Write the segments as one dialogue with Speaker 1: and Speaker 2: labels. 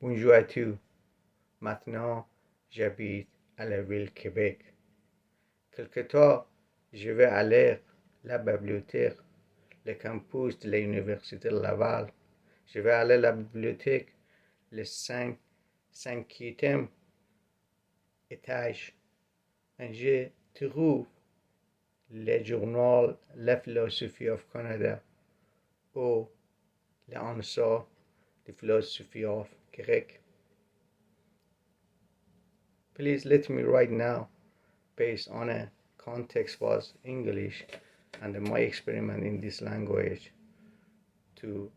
Speaker 1: Bonjour à tous. Maintenant, j'habite à la ville Québec. Quelque temps, je vais aller à la bibliothèque, le campus de l'Université de Laval. Je vais aller à la bibliothèque, le 5e étage. Et je trouve le journal La Philosophie of Canada ou l'Ansar de Philosophy of Québec. Please let me write now, based on a context was English and my experiment in this language, to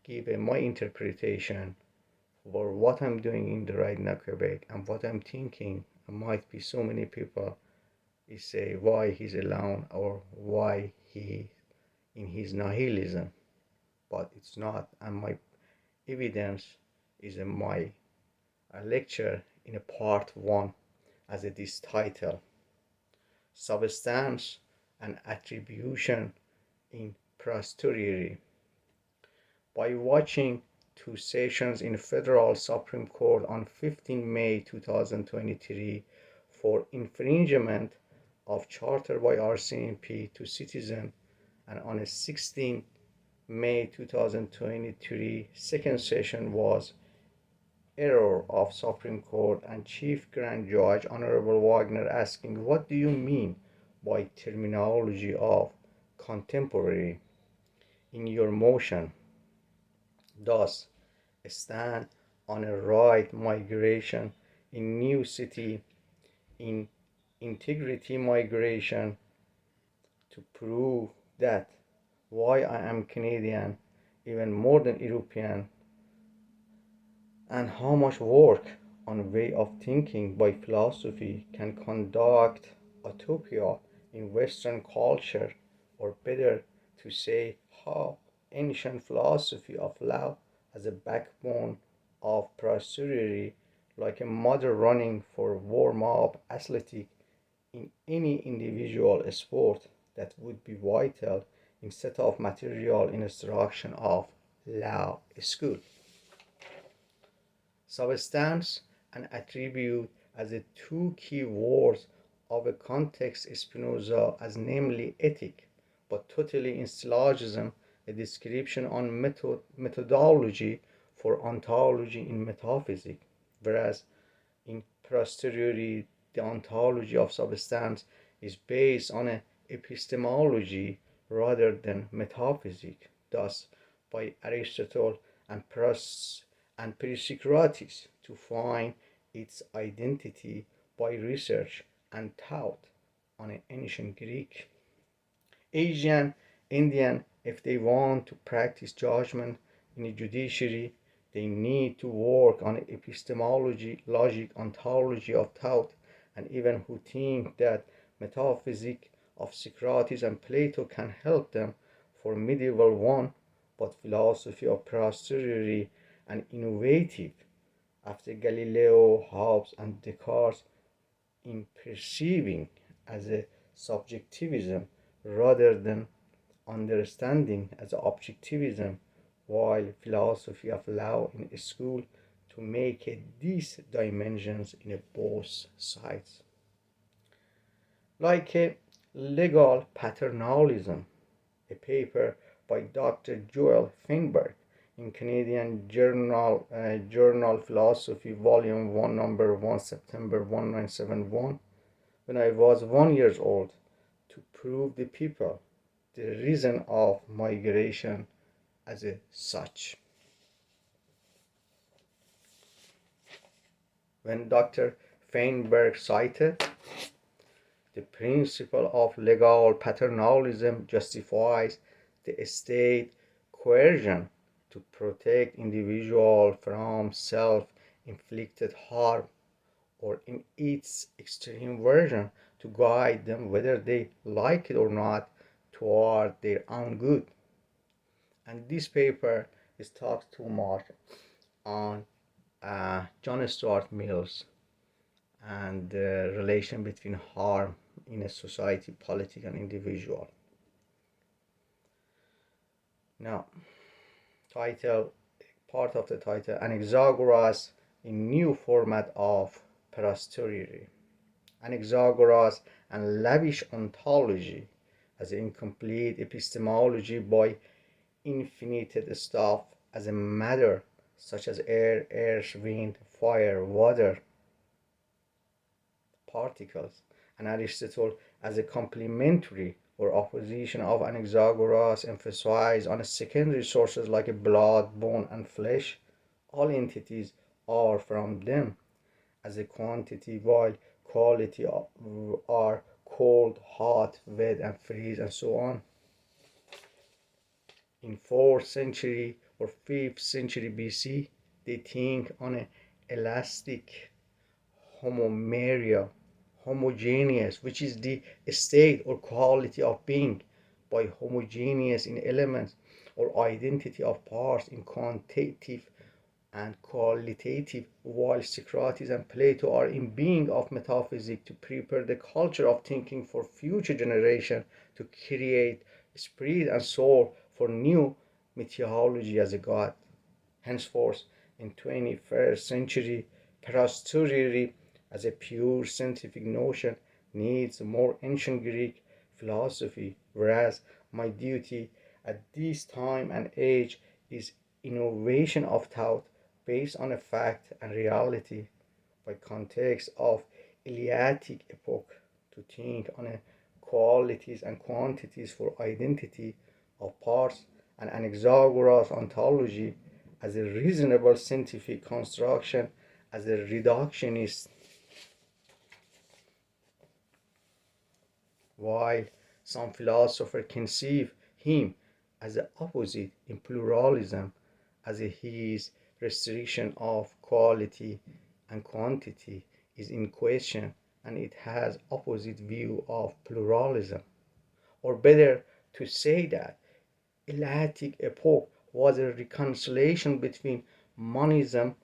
Speaker 1: give my interpretation for what I'm doing in the right now Quebec and what I'm thinking. Might be so many people say why he's alone or why he in his nihilism, but it's not. And my evidence is in my lecture in a part 1 as it is titled Substance and Attribution in Posteriori. By watching 2 sessions in Federal Supreme Court on 15 May 2023 for infringement of charter by RCMP to citizen, and on a 16 May 2023 second session was error of Supreme Court and Chief Grand Judge Honorable Wagner asking, what do you mean by terminology of contemporary in your motion? Thus, stand on a right migration in new city, in integrity migration, to prove that why I am Canadian, even more than European, and how much work on way of thinking by philosophy can conduct utopia in Western culture, or better to say, how ancient philosophy of law as a backbone of posteriori, like a mother running for warm-up athletic in any individual sport, that would be vital instead of material instruction of law school. Substance and attribute as the 2 key words of a context Spinoza as namely ethic, but totally in syllogism, a description on methodology for ontology in metaphysics, whereas in posteriori the ontology of substance is based on an epistemology rather than metaphysics. Thus, by Aristotle and pre-Socrates to find its identity by research and thought on an ancient Greek. Asian, Indian, if they want to practice judgment in the judiciary, they need to work on epistemology, logic, ontology of thought, and even who think that metaphysics of Socrates and Plato can help them for medieval one, but philosophy of posteriori and innovative after Galileo, Hobbes, and Descartes in perceiving as a subjectivism rather than understanding as objectivism, while philosophy of law in school to make these dimensions in both sides. Like a legal paternalism, a paper by Dr. Joel Feinberg in Canadian Journal Philosophy, Volume 1, Number 1, September 1971, when I was 1 year old, to prove the people the reason of migration as such. When Dr. Feinberg cited the principle of legal paternalism justifies the state coercion to protect individual from self-inflicted harm, or in its extreme version to guide them, whether they like it or not, toward their own good. And this paper is talked too much on John Stuart Mill's and the relation between harm in a society, politics, and individual. Now, title part of the title, Anaxagoras in new format of posteriori. Anaxagoras and lavish ontology as incomplete epistemology by infinited stuff as a matter such as air, earth, wind, fire, water, particles, and Aristotle as a complementary or opposition of Anaxagoras emphasized on secondary sources like blood, bone, and flesh. All entities are from them as a quantity, while quality are cold, hot, wet, and freeze, and so on. In 4th century or 5th century BC, they think on an elastic homomeria, homogeneous, which is the state or quality of being, by homogeneous in elements or identity of parts in quantitative and qualitative, while Socrates and Plato are in being of metaphysics to prepare the culture of thinking for future generation to create spirit and soul for new mythology as a god. Henceforth, in 21st century, posteriori as a pure scientific notion needs more ancient Greek philosophy, whereas my duty at this time and age is innovation of thought based on a fact and reality by context of Eleatic epoch to think on a qualities and quantities for identity of parts and Anaxagoras ontology as a reasonable scientific construction as a reductionist, while some philosophers conceive him as the opposite in pluralism, as his restriction of quality and quantity is in question and it has opposite view of pluralism. Or better to say that Eleatic epoch was a reconciliation between monism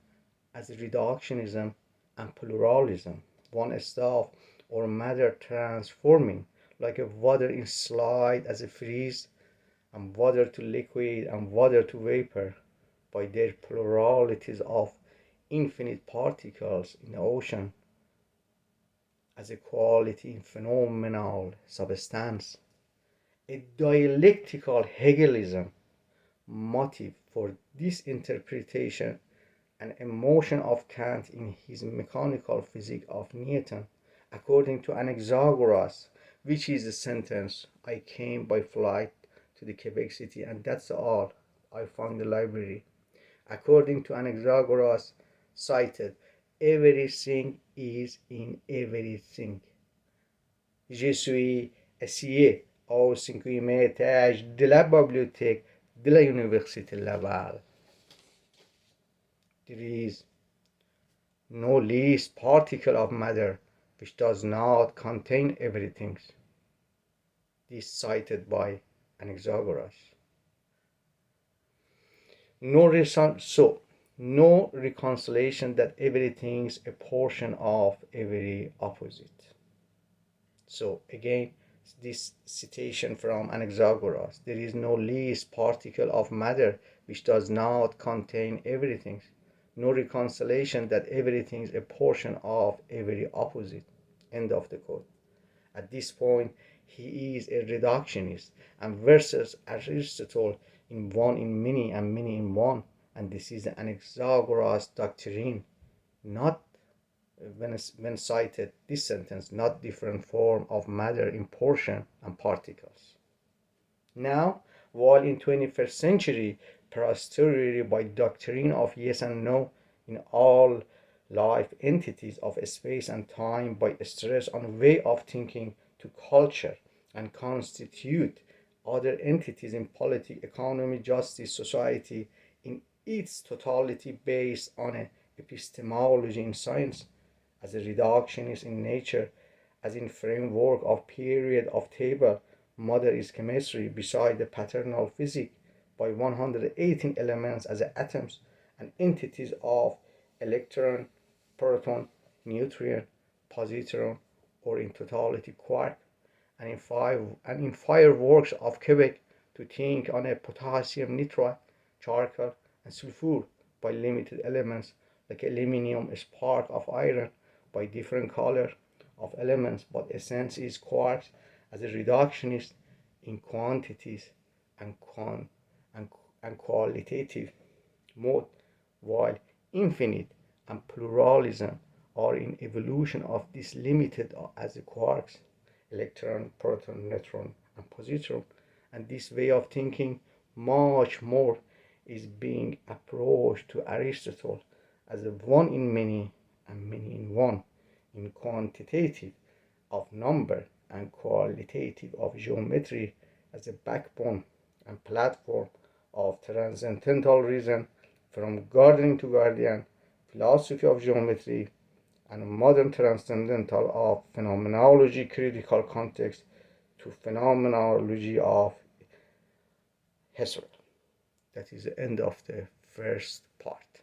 Speaker 1: as reductionism and pluralism, one stuff or matter transforming like a water in slide as a freeze, and water to liquid and water to vapor by their pluralities of infinite particles in the ocean as a quality in phenomenal substance. A dialectical Hegelism motive for this interpretation and emotion of Kant in his mechanical physics of Newton, according to Anaxagoras, which is the sentence, I came by flight to the Quebec City and that's all I found the library. According to Anaxagoras, cited, everything is in everything. Je suis assis au 5e étage de la bibliothèque de la Université Laval. There is no least particle of matter which does not contain everything. This cited by Anaxagoras. No reconciliation that everything's a portion of every opposite. So again, this citation from Anaxagoras, there is no least particle of matter which does not contain everything. No reconciliation that everything is a portion of every opposite. End of the quote. At this point, he is a reductionist and versus Aristotle in one in many and many in one. And this is the Anaxagoras doctrine, not when cited this sentence, not different form of matter in portion and particles. Now, while in 21st century, posteriori by doctrine of yes and no in all life entities of space and time by stress on way of thinking to culture and constitute other entities in politics, economy, justice, society in its totality based on an epistemology in science as a reductionist in nature, as in framework of period of table, mother is chemistry beside the paternal physics by 118 elements as atoms and entities of electron, proton, neutron, positron, or in totality quark, and in fireworks of Quebec to think on a potassium nitride, charcoal, and sulfur by limited elements like aluminium, spark of iron by different color of elements, but essence is quarks as a reductionist in quantities and, and qualitative mode, while infinite and pluralism are in evolution of this limited as the quarks, electron, proton, neutron, and positron. And this way of thinking much more is being approached to Aristotle as a one in many and many in one, in quantitative of number and qualitative of geometry as a backbone and platform of transcendental reason, from gardening to guardian, philosophy of geometry, and modern transcendental of phenomenology critical context to phenomenology of Husserl. That is the end of the first part.